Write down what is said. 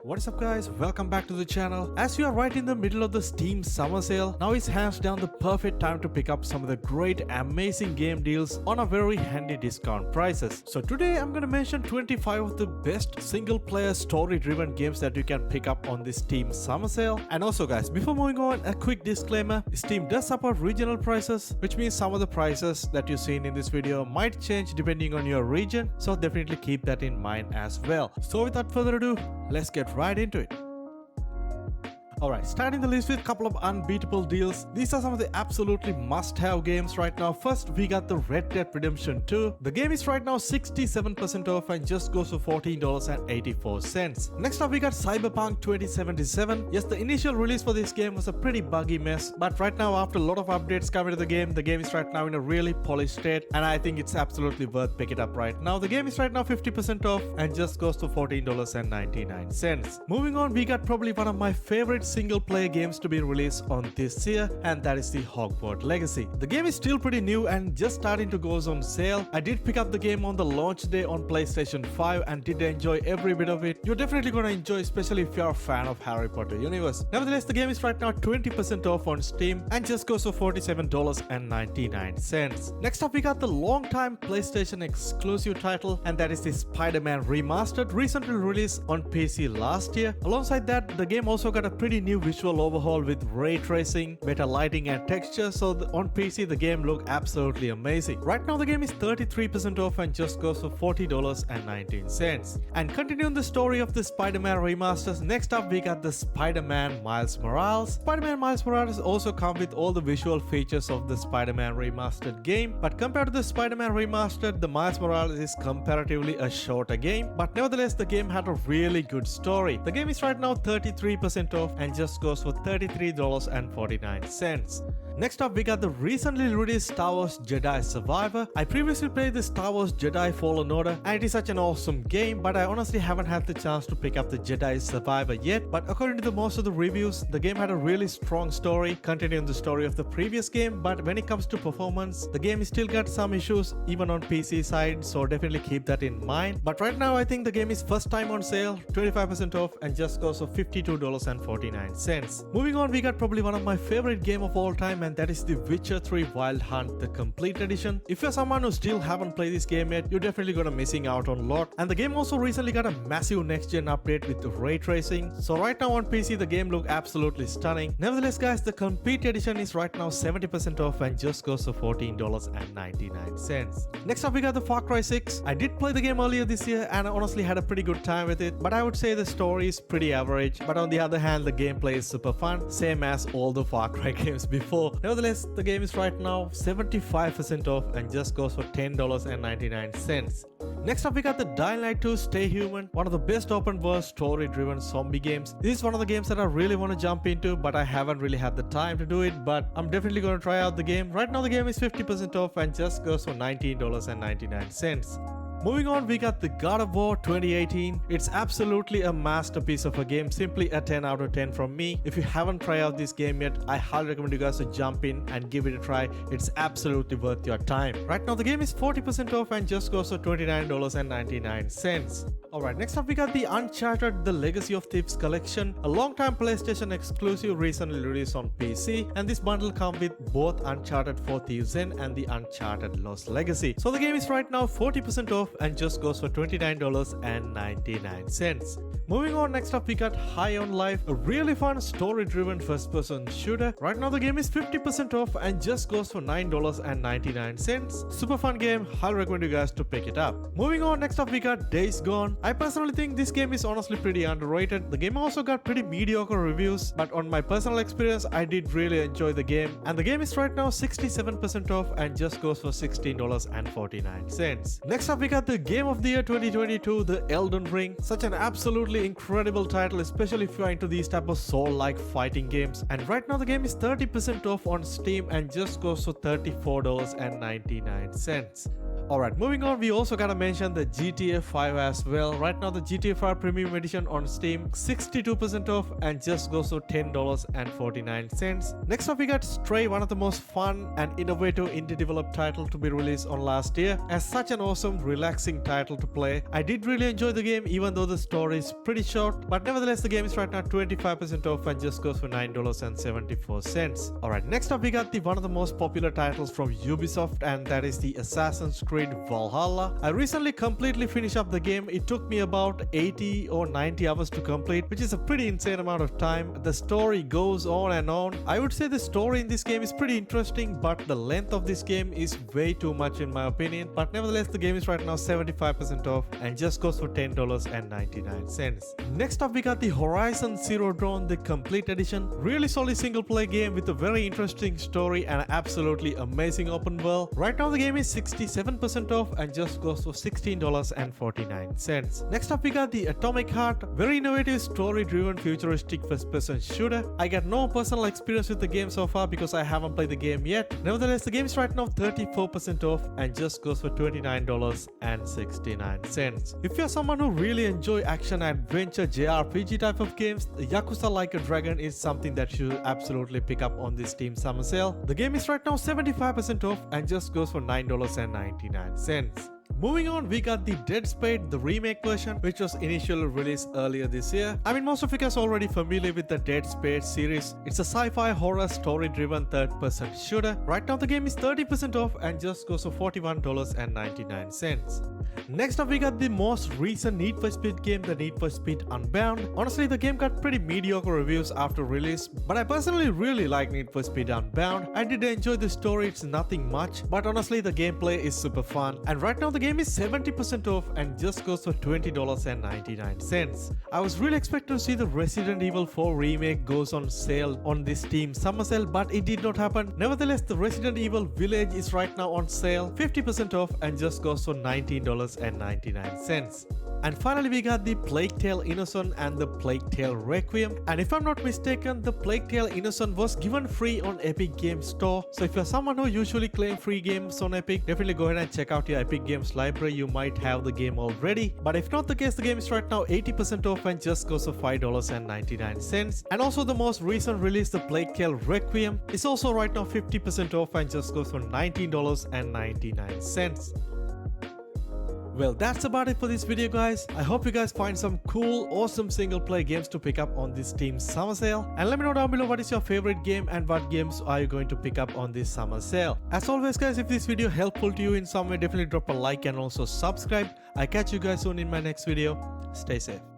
What is up guys, welcome back to the channel. As you are right in the middle of the Steam summer sale, now is hands down the perfect time to pick up some of the great amazing game deals on a very handy discount prices. So today I'm gonna mention 25 of the best single player story driven games that you can pick up on the Steam summer sale. And also guys, before moving on, a quick disclaimer, Steam does support regional prices, which means some of the prices that you've seen in this video might change depending on your region, so definitely keep that in mind as well. So without further ado, let's get right into it. Alright, starting the list with a couple of unbeatable deals. These are some of the absolutely must-have games right now. First, we got the Red Dead Redemption 2. The game is right now 67% off and just goes for $14.84. Next up, we got Cyberpunk 2077. Yes, the initial release for this game was a pretty buggy mess, but right now after a lot of updates coming to the game is right now in a really polished state, and I think it's absolutely worth picking it up right now. The game is right now 50% off and just goes to $14.99. Moving on, we got probably one of my favorite single player games to be released on this year, and that is the Hogwarts Legacy. The game is still pretty new and just starting to go on sale. I did pick up the game on the launch day on PlayStation 5 and did enjoy every bit of it. You're definitely gonna enjoy, especially if you're a fan of Harry Potter universe. Nevertheless, the game is right now 20% off on Steam and just goes for $47.99. Next up, we got the long-time PlayStation exclusive title, and that is the Spider-Man Remastered, recently released on PC last year. Alongside that, the game also got a pretty new visual overhaul with ray tracing, better lighting and texture, so on PC the game looked absolutely amazing. Right now the game is 33% off and just goes for $40.19. And continuing the story of the Spider-Man remasters, next up we got the Spider-Man Miles Morales. Spider-Man Miles Morales also come with all the visual features of the Spider-Man remastered game, but compared to the Spider-Man remastered, the Miles Morales is comparatively a shorter game, but nevertheless the game had a really good story. The game is right now 33% off and just goes for $33.49. Next up, we got the recently released Star Wars Jedi Survivor. I previously played the Star Wars Jedi Fallen Order and it is such an awesome game, but I honestly haven't had the chance to pick up the Jedi Survivor yet. But according to most of the reviews, the game had a really strong story, continuing the story of the previous game, but when it comes to performance, the game still got some issues even on PC side, so definitely keep that in mind. But right now, I think the game is first time on sale, 25% off and just goes for $52.49. Moving on, we got probably one of my favorite game of all time, and that is The Witcher 3 Wild Hunt, the complete edition. If you're someone who still haven't played this game yet, you're definitely gonna missing out on a lot. And the game also recently got a massive next gen update with ray tracing, so right now on PC the game look absolutely stunning. Nevertheless guys, the complete edition is right now 70% off and just goes for $14.99. Next up we got the Far Cry 6. I did play the game earlier this year and I honestly had a pretty good time with it, but I would say the story is pretty average, but on the other hand the gameplay is super fun, same as all the Far Cry games before. Nevertheless, the game is right now 75% off and just goes for $10.99. Next up we got the Dying Light 2 Stay Human, one of the best open world story driven zombie games. This is one of the games that I really want to jump into, but I haven't really had the time to do it, but I'm definitely going to try out the game. Right now the game is 50% off and just goes for $19.99. Moving on, we got the God of War 2018. It's absolutely a masterpiece of a game, simply a 10 out of 10 from me. If you haven't tried out this game yet, I highly recommend you guys to jump in and give it a try. It's absolutely worth your time. Right now the game is 40% off and just goes for $29.99. Alright, next up we got the Uncharted The Legacy of Thieves collection, a long-time PlayStation exclusive recently released on PC, and this bundle comes with both Uncharted 4 Thieves End and the Uncharted Lost Legacy. So the game is right now 40% off and just goes for $29.99. Moving on, next up we got High on Life, a really fun story-driven first-person shooter. Right now the game is 50% off and just goes for $9.99. Super fun game, highly recommend you guys to pick it up. Moving on, next up we got Days Gone. I personally think this game is honestly pretty underrated. The game also got pretty mediocre reviews, but on my personal experience, I did really enjoy the game. And the game is right now 67% off and just goes for $16.49. Next up we got the Game of the Year 2022, the Elden Ring. Such an absolutely incredible title, especially if you are into these type of soul-like fighting games. And right now the game is 30% off on Steam and just goes for $34.99. Alright, moving on, we also gotta mention the GTA 5 as well. Right now the GTA 5 Premium Edition on Steam 62% off and just goes to $10.49. Next up we got Stray, one of the most fun and innovative indie developed title to be released on last year. As such an awesome relaxing title to play. I did really enjoy the game even though the story is pretty short, but nevertheless the game is right now 25% off and just goes for $9.74. Alright, next up we got one of the most popular titles from Ubisoft, and that is the Assassin's Creed Valhalla. I recently completely finished up the game. It took me about 80 or 90 hours to complete, which is a pretty insane amount of time. The story goes on and on. I would say the story in this game is pretty interesting, but the length of this game is way too much in my opinion. But nevertheless, the game is right now 75% off and just goes for $10.99. Next up we got the Horizon Zero Dawn, the complete edition. Really solid single player game with a very interesting story and an absolutely amazing open world. Right now the game is 67% off and just goes for $16.49. Next up we got the Atomic Heart, very innovative story driven futuristic first person shooter. I got no personal experience with the game so far because I haven't played the game yet. Nevertheless, the game is right now 34% off and just goes for $29.69. If you're someone who really enjoy action adventure JRPG type of games, the Yakuza Like a Dragon is something that you absolutely pick up on this Steam summer sale. The game is right now 75% off and just goes for $9.99. Moving on, we got the Dead Space, the remake version, which was initially released earlier this year. I mean, most of you guys are already familiar with the Dead Space series. It's a sci-fi horror story-driven third-person shooter. Right now, the game is 30% off and just goes for $41.99. Next up, we got the most recent Need for Speed game, the Need for Speed Unbound. Honestly, the game got pretty mediocre reviews after release, but I personally really like Need for Speed Unbound. I did enjoy the story, it's nothing much, but honestly, the gameplay is super fun. And right now, the game is 70% off and just goes for $20.99. I was really expecting to see the Resident Evil 4 remake goes on sale on this Steam summer sale, but it did not happen. Nevertheless, the Resident Evil Village is right now on sale, 50% off and just goes for $19.99. And finally, we got the Plague Tale Innocence and the Plague Tale Requiem. And if I'm not mistaken, the Plague Tale Innocence was given free on Epic Games Store. So if you're someone who usually claim free games on Epic, definitely go ahead and check out your Epic Games library. You might have the game already. But if not the case, the game is right now 80% off and just goes for $5.99. And also the most recent release, the Plague Tale Requiem, is also right now 50% off and just goes for $19.99. Well, that's about it for this video, guys. I hope you guys find some cool, awesome single player games to pick up on this Steam summer sale. And let me know down below what is your favorite game and what games are you going to pick up on this summer sale. As always, guys, if this video helpful to you in some way, definitely drop a like and also subscribe. I'll catch you guys soon in my next video. Stay safe.